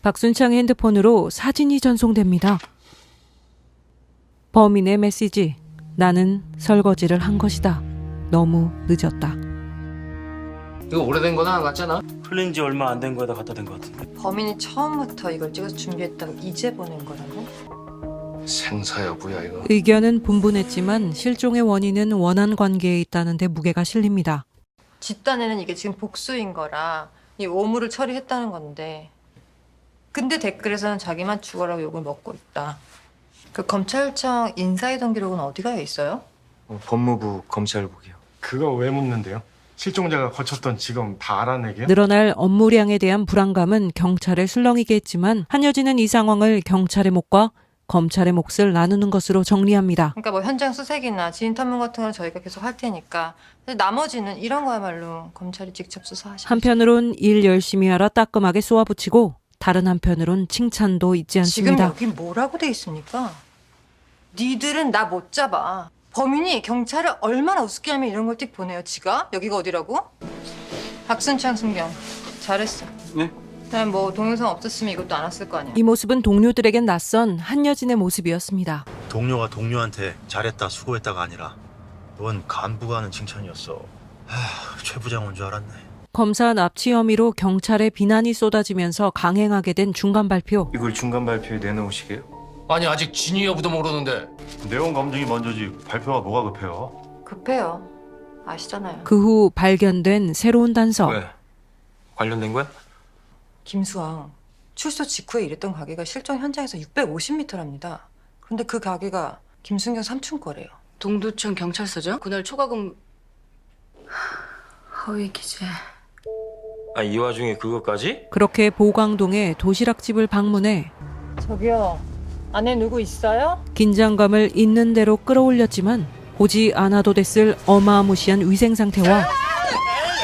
박순창의 핸드폰으로 사진이 전송됩니다. 범인의 메시지. 나는 설거지를 한 것이다. 너무 늦었다. 이거 오래된 거나 맞잖아. 흘린 지 얼마 안 된 거에다 갖다 댄 것 같은데. 범인이 처음부터 이걸 찍어서 준비했다고 이제 보낸 거라고? 생사 여부야 이거. 의견은 분분했지만 실종의 원인은 원한 관계에 있다는 데 무게가 실립니다. 집단에는 이게 지금 복수인 거라 이 오물을 처리했다는 건데 근데 댓글에서는 자기만 죽어라고 욕을 먹고 있다. 그 검찰청 인사이동 기록은 어디 가 있어요? 법무부 검찰국이요. 그거 왜 묻는데요? 실종자가 거쳤던 직업 다 알아내게요? 늘어날 업무량에 대한 불안감은 경찰을 술렁이게 했지만 한여진은 이 상황을 경찰의 몫과 검찰의 몫을 나누는 것으로 정리합니다. 그러니까 뭐 현장 수색이나 지인 탐문 같은 건 저희가 계속 할 테니까 근데 나머지는 이런 거야말로 검찰이 직접 수사하시죠. 한편으론 일 열심히 하라 따끔하게 쏘아붙이고 다른 한편으론 칭찬도 잊지 지금 않습니다. 여기 뭐라고 돼 있습니까? 니들은 나 못 잡아. 범인이 경찰을 얼마나 우습게 하면 이런 걸 띡 보내요, 지가? 여기가 어디라고? 박순창 순경. 잘했어. 네? 그냥 뭐 동영상 없었으면 이것도 안 왔을 거 아니야. 이 모습은 동료들에겐 낯선 한여진의 모습이었습니다. 동료가 동료한테 잘했다 수고했다가 아니라 넌 간부가 하는 칭찬이었어. 최 부장 온 줄 알았네. 검사 납치 혐의로 경찰에 비난이 쏟아지면서 강행하게 된 중간 발표. 이걸 중간 발표에 내놓으시게요? 아니 아직 진위 여부도 모르는데. 내용 검증이 먼저지 발표가 뭐가 급해요? 급해요. 아시잖아요. 그 후 발견된 새로운 단서. 왜? 관련된 거야? 김수왕. 출소 직후에 일했던 가게가 실종 현장에서 650m랍니다. 그런데 그 가게가 김순경 삼촌 거래요. 동두천 경찰서죠? 그날 초과금 허위 기재. 이 와중에 그것까지? 그렇게 보광동의 도시락집을 방문해 저기요. 안에 누구 있어요? 긴장감을 있는 대로 끌어올렸지만 보지 않아도 됐을 어마무시한 위생 상태와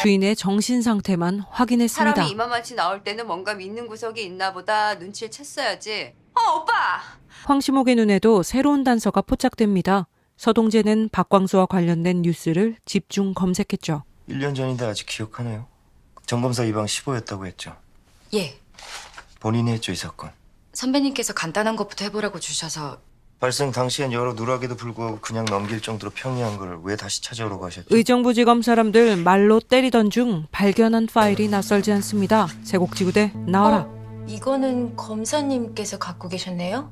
주인의 정신 상태만 확인했습니다. 사람이 이만만치 나올 때는 뭔가 믿는 구석이 있나 보다 눈치를 챘어야지. 오빠! 황시목의 눈에도 새로운 단서가 포착됩니다. 서동재는 박광수와 관련된 뉴스를 집중 검색했죠. 1년 전인데 아직 기억하나요? 정검사 이방 15였다고 했죠. 예. 본인이 했죠, 이 사건. 선배님께서 간단한 것부터 해보라고 주셔서. 발생 당시엔 여러 누락에도 불구하고 그냥 넘길 정도로 평이한 걸 왜 다시 찾아오러 가셨죠? 의정부지검 사람들 말로 때리던 중 발견한 파일이 낯설지 않습니다. 세곡지구대 나와라. 이거는 검사님께서 갖고 계셨네요?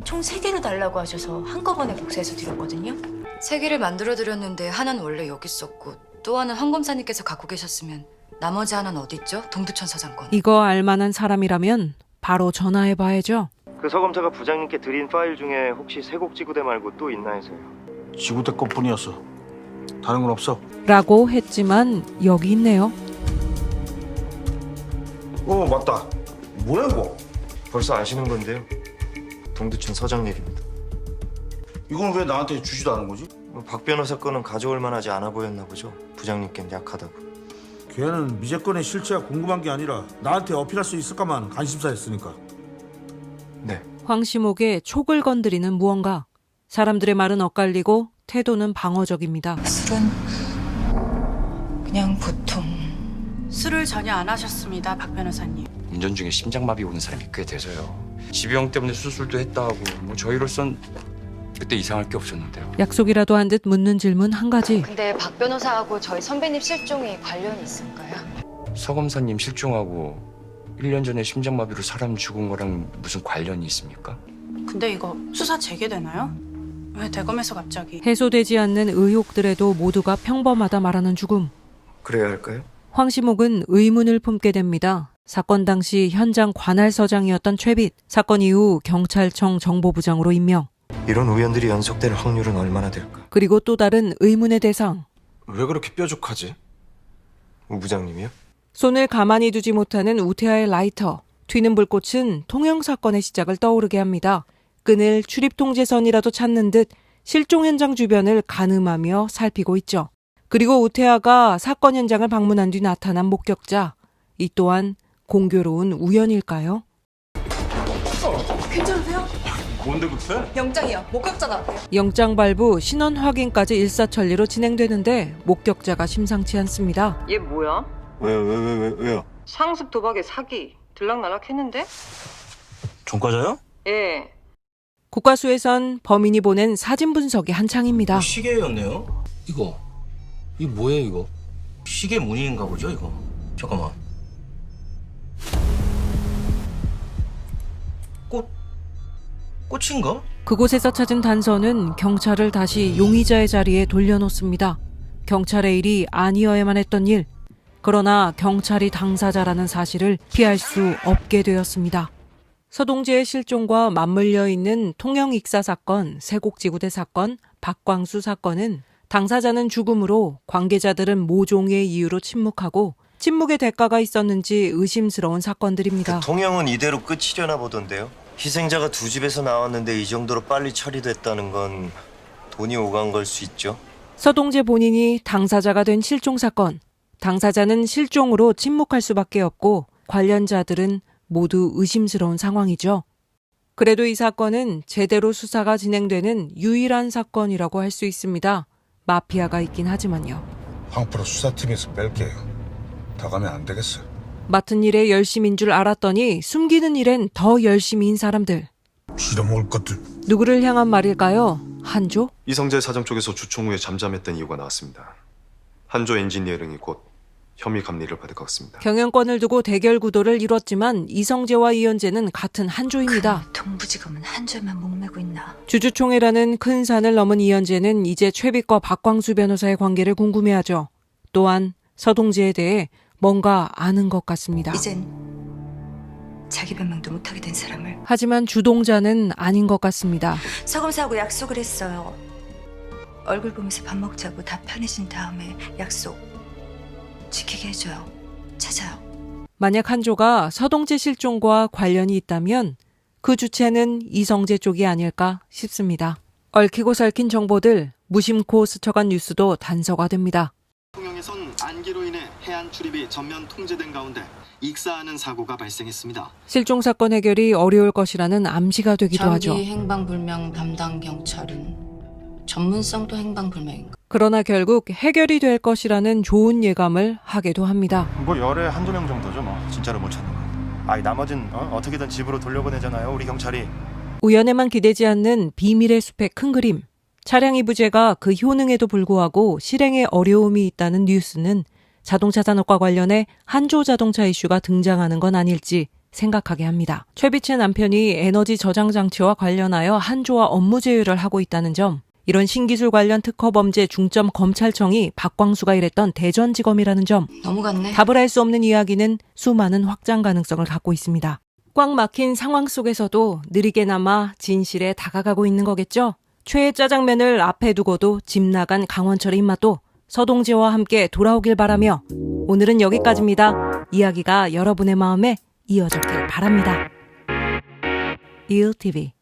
총 3개로 달라고 하셔서 한꺼번에 복사해서 드렸거든요. 3개를 만들어드렸는데 하나는 원래 여기 있었고 또 하나는 황 검사님께서 갖고 계셨으면 나머지 하나는 어디 있죠? 동두천 서장권. 이거 알만한 사람이라면 바로 전화해봐야죠. 그 서검사가 부장님께 드린 파일 중에 혹시 세곡지구대 말고 또 있나 해서요. 지구대 것뿐이었어. 다른 건 없어. 라고 했지만 여기 있네요. 맞다. 뭐야 이거? 벌써 아시는 건데요. 동두천 서장 얘기입니다. 이건 왜 나한테 주지도 않은 거지? 박 변호사 건은 가져올 만하지 않아 보였나 보죠. 부장님께는 약하다고. 걔는 미제권의 실체가 궁금한 게 아니라 나한테 어필할 수 있을까만 관심사였으니까. 네. 황시목의 촉을 건드리는 무언가. 사람들의 말은 엇갈리고 태도는 방어적입니다. 술은 그냥 보통. 술을 전혀 안 하셨습니다, 박 변호사님. 운전 중에 심장마비 오는 사람이 꽤 돼서요. 지병 때문에 수술도 했다 하고 뭐 저희로선 그때 이상할 게 없었는데요. 약속이라도 한 듯 묻는 질문 한 가지. 근데 박 변호사하고 저희 선배님 실종에 관련이 있을까요? 서 검사님 실종하고 1년 전에 심장마비로 사람 죽은 거랑 무슨 관련이 있습니까? 근데 이거 수사 재개되나요? 왜 대검에서 갑자기? 해소되지 않는 의혹들에도 모두가 평범하다 말하는 죽음. 그래야 할까요? 황시목은 의문을 품게 됩니다. 사건 당시 현장 관할서장이었던 최빛. 사건 이후 경찰청 정보부장으로 임명. 이런 우연들이 연속될 확률은 얼마나 될까? 그리고 또 다른 의문의 대상. 왜 그렇게 뾰족하지? 우 부장님이요? 손을 가만히 두지 못하는 우태하의 라이터. 튀는 불꽃은 통영 사건의 시작을 떠오르게 합니다. 끈을 출입통제선이라도 찾는 듯 실종 현장 주변을 가늠하며 살피고 있죠. 그리고 우태하가 사건 현장을 방문한 뒤 나타난 목격자. 이 또한 공교로운 우연일까요? 괜찮으세요? 뭔데 급해? 영장이요. 목격자 나왔대요. 영장 발부, 신원 확인까지 일사천리로 진행되는데 목격자가 심상치 않습니다. 얘 뭐야? 왜요? 상습 도박에 사기 들락날락했는데? 종과자요? 예. 국과수에선 범인이 보낸 사진 분석이 한창입니다. 시계였네요. 이거 뭐예요 이거? 시계 무늬인가 보죠 이거. 잠깐만. 꽃인가? 그곳에서 찾은 단서는 경찰을 다시 용의자의 자리에 돌려놓습니다. 경찰의 일이 아니어야만 했던 일. 그러나 경찰이 당사자라는 사실을 피할 수 없게 되었습니다. 서동재의 실종과 맞물려 있는 통영익사 사건, 세곡지구대 사건, 박광수 사건은 당사자는 죽음으로 관계자들은 모종의 이유로 침묵하고 침묵의 대가가 있었는지 의심스러운 사건들입니다. 통영은 이대로 끝이려나 보던데요. 희생자가 두 집에서 나왔는데 이 정도로 빨리 처리됐다는 건 돈이 오간 걸 수 있죠. 서동재 본인이 당사자가 된 실종 사건, 당사자는 실종으로 침묵할 수밖에 없고 관련자들은 모두 의심스러운 상황이죠. 그래도 이 사건은 제대로 수사가 진행되는 유일한 사건이라고 할 수 있습니다. 마피아가 있긴 하지만요. 황프로 수사팀에서 뺄게요. 다 가면 안 되겠어. 맡은 일에 열심인 줄 알았더니 숨기는 일엔 더 열심인 사람들. 빌어먹을 것들. 누구를 향한 말일까요? 한조? 이성재 사장 쪽에서 주총 후에 잠잠했던 이유가 나왔습니다. 한조 엔지니어링이 곧 혐의 감리를 받을 것 같습니다. 경영권을 두고 대결 구도를 이뤘지만 이성재와 이현재는 같은 한조입니다. 동부지검은 한조에만 목매고 있나? 주주총회라는 큰 산을 넘은 이현재는 이제 최빛과 박광수 변호사의 관계를 궁금해하죠. 또한 서동재에 대해 뭔가 아는 것 같습니다. 이젠 자기 변명도 못하게 된 사람을. 하지만 주동자는 아닌 것 같습니다. 서검사하고 약속을 했어요. 얼굴 보면서 밥 먹자고 다 편해진 다음에 약속 지키게 해줘요. 찾아요. 만약 한조가 서동재 실종과 관련이 있다면 그 주체는 이성재 쪽이 아닐까 싶습니다. 얽히고 설킨 정보들 무심코 스쳐간 뉴스도 단서가 됩니다. 통영에선 안기로 인해 해안 출입이 전면 통제된 가운데 익사하는 사고가 발생했습니다. 실종 사건 해결이 어려울 것이라는 암시가 되기도 하죠. 장기 행방불명 담당 경찰은 전문성도 행방불명인가? 그러나 결국 해결이 될 것이라는 좋은 예감을 하기도 합니다. 뭐 열에 한두 명 정도죠 뭐. 진짜로 못 찾는 거. 아이 나머진 어떻게든 집으로 돌려보내잖아요 우리 경찰이. 우연에만 기대지 않는 비밀의 숲의 큰 그림. 차량이 부재가 그 효능에도 불구하고 실행에 어려움이 있다는 뉴스는 자동차 산업과 관련해 한조 자동차 이슈가 등장하는 건 아닐지 생각하게 합니다. 최빛의 남편이 에너지 저장 장치와 관련하여 한조와 업무 제휴를 하고 있다는 점, 이런 신기술 관련 특허 범죄 중점 검찰청이 박광수가 일했던 대전지검이라는 점, 너무 같네. 답을 할 수 없는 이야기는 수많은 확장 가능성을 갖고 있습니다. 꽉 막힌 상황 속에서도 느리게나마 진실에 다가가고 있는 거겠죠? 최애 짜장면을 앞에 두고도 집 나간 강원철의 입맛도 서동재와 함께 돌아오길 바라며 오늘은 여기까지입니다. 이야기가 여러분의 마음에 이어졌길 바랍니다. ELTV